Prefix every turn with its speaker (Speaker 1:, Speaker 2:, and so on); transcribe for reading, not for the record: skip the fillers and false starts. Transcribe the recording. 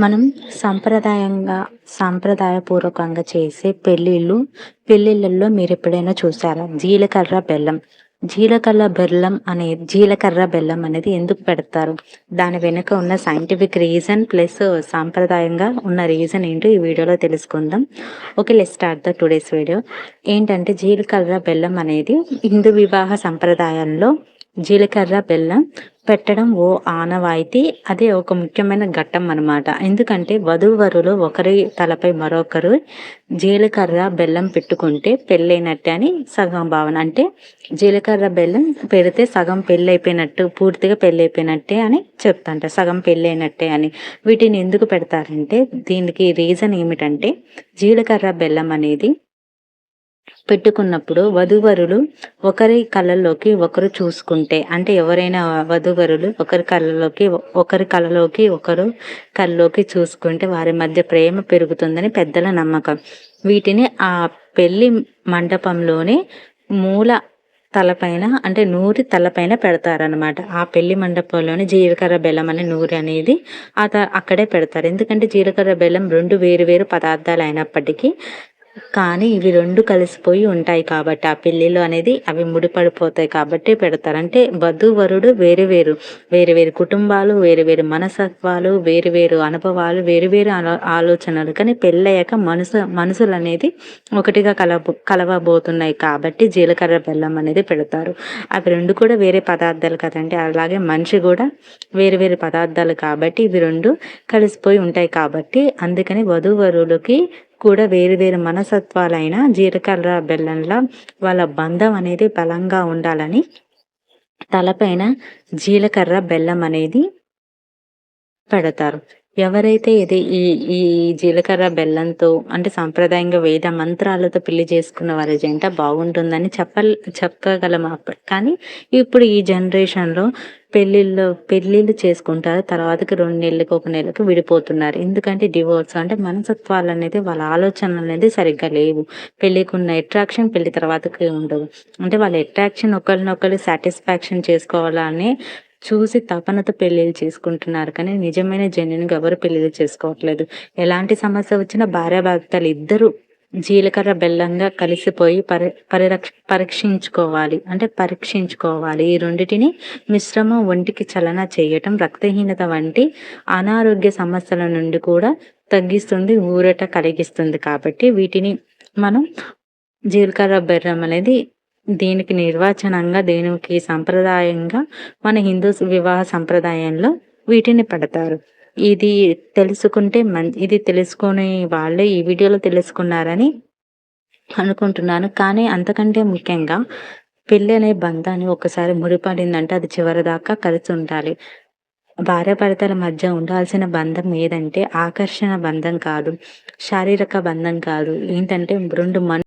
Speaker 1: మనం సాంప్రదాయపూర్వకంగా చేసే పెళ్ళిళ్ళల్లో మీరెప్పుడైనా చూసారా? జీలకర్ర బెల్లం అనేది ఎందుకు పెడతారు? దాని వెనుక ఉన్న సైంటిఫిక్ రీజన్ ప్లస్ సాంప్రదాయంగా ఉన్న రీజన్ ఏంటో ఈ వీడియోలో తెలుసుకుందాం. Okay, let's start the today's video. ఏంటంటే జీలకర్ర బెల్లం అనేది హిందూ వివాహ సంప్రదాయంలో జీలకర్ర బెల్లం పెట్టడం ఓ ఆనవాయితీ. అదే ఒక ముఖ్యమైన ఘట్టం అన్నమాట. ఎందుకంటే వధూవరులు ఒకరి తలపై మరొకరు జీలకర్ర బెల్లం పెట్టుకుంటే పెళ్ళైనట్టే అని సగం భావన. అంటే జీలకర్ర బెల్లం పెడితే సగం పెళ్ళైపోయినట్టు, పూర్తిగా పెళ్ళైపోయినట్టే అని చెప్తాంట, సగం పెళ్ళైనట్టే అని. వీటిని ఎందుకు పెడతారంటే దీనికి రీజన్ ఏమిటంటే జీలకర్ర బెల్లం అనేది పెట్టుకున్నప్పుడు వధూవరులు ఒకరి కళ్ళలోకి ఒకరు చూసుకుంటే, అంటే ఎవరైనా వధూవరులు ఒకరి ఒకరు కళ్ళలోకి చూసుకుంటే వారి మధ్య ప్రేమ పెరుగుతుందని పెద్దల నమ్మకం. వీటిని ఆ పెళ్లి మండపంలోనే మూల తలపైన, అంటే నూరి తలపైన పెడతారనమాట. ఆ పెళ్లి మండపంలోనే జీలకర్ర బెల్లం అనే నూరి అనేది అక్కడే పెడతారు. ఎందుకంటే జీలకర్ర బెల్లం రెండు వేరు వేరు పదార్థాలు అయినప్పటికీ కానీ ఇవి రెండు కలిసిపోయి ఉంటాయి కాబట్టి ఆ పెళ్ళిలో అనేది అవి ముడిపడిపోతాయి కాబట్టి పెడతారు. అంటే వధూవరుడు వేరు వేరు కుటుంబాలు, వేరు వేరు మనస్తత్వాలు, వేరు వేరు అనుభవాలు, వేరు వేరు ఆలోచనలు, కానీ పెళ్ళయ్యాక మనసులు అనేది ఒకటిగా కలవబోతున్నాయి కాబట్టి జీలకర్ర బెల్లం అనేది పెడతారు. అవి రెండు కూడా వేరే పదార్థాలు కదండి, అలాగే మనిషి కూడా వేరు వేరు పదార్థాలు కాబట్టి ఇవి రెండు కలిసిపోయి ఉంటాయి కాబట్టి అందుకని వధూవరులకి కూడా వేరు వేరు మనసత్వాలైన జీలకర్ర బెల్లంలా వాళ్ళ బంధం అనేది బలంగా ఉండాలని తలపైన జీలకర్ర బెల్లం అనేది పెడతారు. ఎవరైతే ఈ ఈ జీలకర్ర బెల్లంతో, అంటే సాంప్రదాయంగా వేద మంత్రాలతో పెళ్లి చేసుకున్న వారి జంట బాగుంటుందని చెప్పగలం. కానీ ఇప్పుడు ఈ జనరేషన్లో పెళ్ళిళ్ళు చేసుకుంటారు, తర్వాతకి 2 నెలలకు 1 నెలకు విడిపోతున్నారు. ఎందుకంటే డివోర్స్, అంటే మనసత్వాలు అనేది వాళ్ళ ఆలోచనలు అనేది సరిగ్గా లేవు. పెళ్ళికున్న అట్రాక్షన్ పెళ్లి తర్వాతకి ఉండదు. అంటే వాళ్ళ అట్రాక్షన్ ఒకరినొకరు సాటిస్ఫాక్షన్ చేసుకోవాలని చూసి తపనతో పెళ్ళిళ్ళు చేసుకుంటున్నారు, కానీ నిజమైన జెన్యున్గా ఎవరు పెళ్ళిళ్ళు చేసుకోవట్లేదు. ఎలాంటి సమస్య వచ్చినా భార్యాభర్తలు ఇద్దరు జీలకర్ర బెల్లంగా కలిసిపోయి పరీక్షించుకోవాలి. ఈ రెండిటిని మిశ్రమం ఒంటికి చలన చేయటం రక్తహీనత వంటి అనారోగ్య సమస్యల నుండి కూడా తగ్గిస్తుంది, ఊరట కలిగిస్తుంది. కాబట్టి వీటిని మనం జీలకర్ర బెల్లం అనేది దీనికి నిర్వచనంగా, దీనికి సంప్రదాయంగా మన హిందూ వివాహ సంప్రదాయంలో వీటిని పెడతారు. ఇది ఇది తెలుసుకునే వాళ్ళే ఈ వీడియోలో తెలుసుకున్నారని అనుకుంటున్నాను. కానీ అంతకంటే ముఖ్యంగా పెళ్ళి అనే బంధాన్ని ఒకసారి ముడిపడిందంటే అది చివరిదాకా కలిసి ఉండాలి. భార్యాభర్తల మధ్య ఉండాల్సిన బంధం ఏదంటే ఆకర్షణ బంధం కాదు, శారీరక బంధం కాదు. ఏంటంటే రెండు